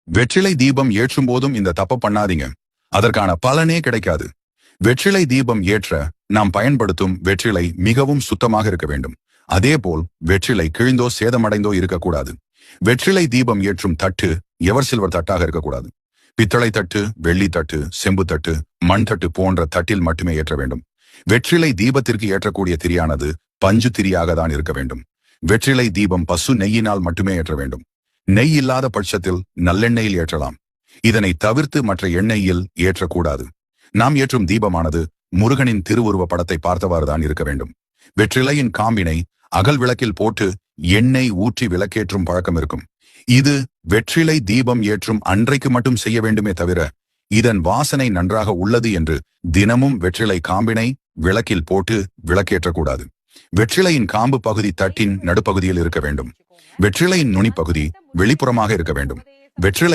வெற்றிலை தீபம் ஏற்றும் போதும் இந்த தப்ப பண்ணாதீங்க. அதற்கான பலனே கிடைக்காது. வெற்றிலை தீபம் ஏற்ற நாம் பயன்படுத்தும் வெற்றிலை மிகவும் சுத்தமாக இருக்க வேண்டும். அதேபோல் வெற்றிலை கிழிந்தோ சேதமடைந்தோ இருக்கக்கூடாது. வெற்றிலை தீபம் ஏற்றும் தட்டு எவர் சில்வர் தட்டாக இருக்கக்கூடாது. பித்தளை தட்டு, வெள்ளி தட்டு, செம்பு தட்டு, மண் தட்டு போன்ற தட்டில் மட்டுமே ஏற்ற வேண்டும். வெற்றிலை தீபத்திற்கு ஏற்றக்கூடிய திரியானது பஞ்சு திரியாக தான் இருக்க வேண்டும். வெற்றிலை தீபம் பசு நெய்யினால் மட்டுமே ஏற்ற வேண்டும். நெய் இல்லாத பட்சத்தில் நல்லெண்ணெயில் ஏற்றலாம். இதனை தவிர்த்து மற்ற எண்ணெயில் ஏற்றக்கூடாது. நாம் ஏற்றும் தீபமானது முருகனின் திருவுருவ படத்தை பார்த்தவாறுதான் இருக்க வேண்டும். வெற்றிலையின் காம்பினை அகல் விளக்கில் போட்டு எண்ணெய் ஊற்றி விளக்கேற்றும் பழக்கம் இருக்கும். இது வெற்றிலை தீபம் ஏற்றும் அன்றைக்கு மட்டும் செய்ய வேண்டுமே தவிர, இதன் வாசனை நன்றாக உள்ளது என்று தினமும் வெற்றிலை காம்பினை விளக்கில் போட்டு விளக்கேற்றக்கூடாது. வெற்றிலையின் காம்பு பகுதி தட்டின் நடுப்பகுதியில் இருக்க வேண்டும். வெற்றிலையின் நுனிப்பகுதி வெளிப்புறமாக இருக்க வேண்டும். வெற்றிலை